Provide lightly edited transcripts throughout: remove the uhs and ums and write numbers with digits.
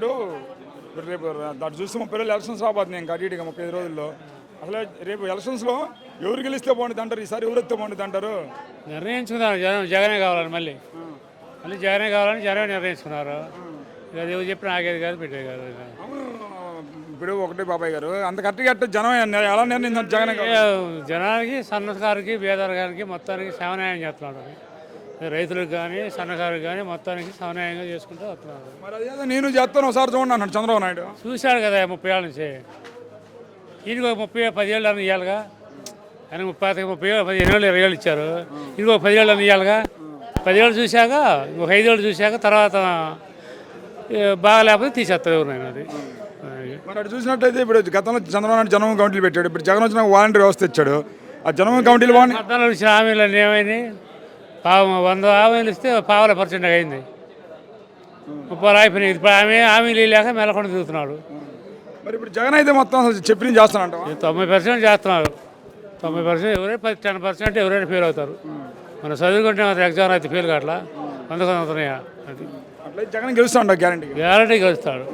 ఇప్పుడు రేపు దాన్ని చూస్తే 30 రోజులు ఎలక్షన్స్ రాబోతున్నాయి ఇంకా అటు ఇటుగా 35 రోజుల్లో. అసలు రేపు ఎలక్షన్స్లో ఎవరు గెలిస్తే బాగుంటుంది అంటారు, ఈసారి ఎవరు వస్తే బాగుంటుంది అంటారు? నిర్ణయించుకున్నారు జగనే కావాలని మళ్ళీ జగనే కావాలని జగనే నిర్ణయించుకున్నారు. ఇక అది ఎవరు చెప్పిన ఆగేది కాదు పెట్టేది కాదు. అవును, ఇప్పుడు ఒకటే బాబాయ్ గారు అంత కరెక్ట్గా జనం ఎలా నిర్ణయించారు జగన్ జనానికి సన్నకారుకి బేదరికానికి మొత్తానికి సమన్యాయం చేస్తున్నాడు. రైతులకు కానీ సన్నకారుకి కానీ మొత్తానికి సమన్యాయంగా చేసుకుంటూ వస్తున్నాడు. మరి అదేదో నేను చేస్తాను ఒకసారి చూడండి అన్నాడు చంద్రబాబు నాయుడు. చూశాడు కదా 30 ఏళ్ళ నుంచి. ఈయనకి ఒక 10 ఏళ్ళు అని ఇవ్వాలిగా. ఆయన 15 ఏళ్ళు 20 ఏళ్ళు ఇచ్చారు. ఇంకో 10 ఏళ్ళు అని ఇవ్వాలిగా. 10 ఏళ్ళు చూశాక ఇంకొక 5 ఏళ్ళు చూశాక తర్వాత బాగా లేకపోతే తీసేస్తారు ఎవరైనా. అది మరి అటు చూసినట్టయితే ఇప్పుడు గతంలో చంద్రబాబు నాయుడు జనం కమిటీలు పెట్టాడు, ఇప్పుడు జగన్ వచ్చిన వాలంటీర్ వ్యవస్థ ఇచ్చాడు. ఆ జనం కమిటీలు బాగున్నాయి. 14 ఇచ్చిన హామీలు అన్నీ ఏమైంది? 100 హామీలు ఇస్తే 50% అయింది. 30 అయిపోయినాయి. ఇప్పుడు హామీలు లేక మెలకొండ తిరుగుతున్నాడు. మరి ఇప్పుడు జగన్ అయితే మొత్తం అసలు చెప్పిన చేస్తానంట. 90% చేస్తున్నారు. 90% ఎవరైనా 10% ఎవరైనా ఫెయిల్ అవుతారు. మనం చదువుకుంటే మాత్రం ఎగ్జామ్ అయితే ఫెయిల్ కావట్లా. అందుకని అవుతున్నాయా? అది అట్లా జగన్ గెలుస్తాడు గ్యారంటీ గెలుస్తాడు.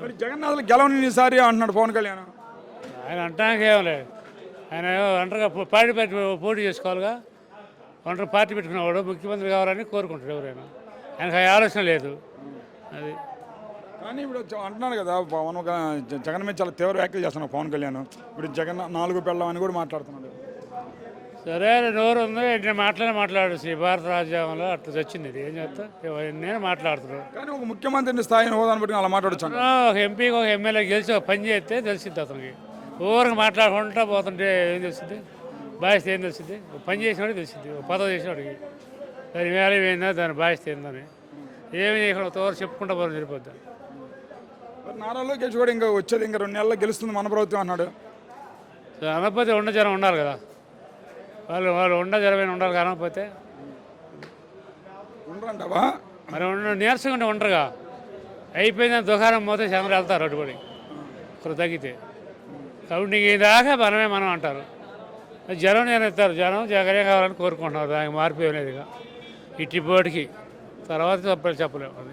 మరి జగన్ అసలు గెలవని ఈసారి అంటున్నాడు పవన్ కళ్యాణ్. ఆయన అంటానికి ఏం లేదు. ఆయన ఒంటరిగా పార్టీ పోటీ చేసుకోవాలిగా. ఒంటరి పార్టీ పెట్టుకున్నవాడు ముఖ్యమంత్రి కావాలని కోరుకుంటాడు ఎవరైనా. ఆయనకు ఆ ఆలోచన లేదు. అది కానీ ఇప్పుడు అంటున్నాడు కదా జగన్ మీద చాలా తీవ్ర వ్యాఖ్యలు చేస్తున్నాడు పవన్ కళ్యాణ్. ఇప్పుడు జగన్ 4 పెళ్ళం అని కూడా మాట్లాడుతున్నాడు. సరే నోరు ఉందో నేను మాట్లాడు. భారత రాజ్యాంగంలో అట్లా వచ్చింది. ఇది ఏం చేస్తా నేను మాట్లాడుతున్నాను. కానీ ఒక ముఖ్యమంత్రిని స్థాయిని హోదాను బట్టి అలా మాట్లాడచ్చు. ఒక ఎంపీకి ఒక ఎమ్మెల్యే గెలిచి ఒక పని చేస్తే తెలిసింది అతనికి. ఊరికి మాట్లాడుకుంటా పోతుంటే ఏం తెలిసింది? బాధ్యత ఏం తెలిసింది? ఒక పని చేసినవాడికి తెలిసింది, ఒక పదవి చేసినవాడికి దాని వేరే ఏందా దాని బాధ్యత ఏందని ఏమి చేయకుండా తోరు చెప్పుకుంటా పోవడం సరిపోద్ది. నారా లోకేష్ కూడా ఇంకా వచ్చేది ఇంకా 2 నెలల్లో గెలుస్తుంది మన ప్రభుత్వం అన్నాడు. అనకపోతే ఉండ జనం ఉండాలి కదా. వాళ్ళు ఉండ జనమైన ఉండాలి. అనకపోతే ఉండరంటావా? మరి నీరసంగా ఉంటే ఉండరుగా. అయిపోయిందని దుకాణం పోతే చంద్ర వెళ్తారు అటుబడి ఒకరు తగ్గితే. కౌంటింగ్ దాకా మనం అంటారు. జనం నిర్ణయిస్తారు. జనం జగనే కావాలని కోరుకుంటున్నారు. దానికి మార్పు ఏం లేదుగా. ఇట్టిపోటికి తర్వాత చెప్పలేము. అది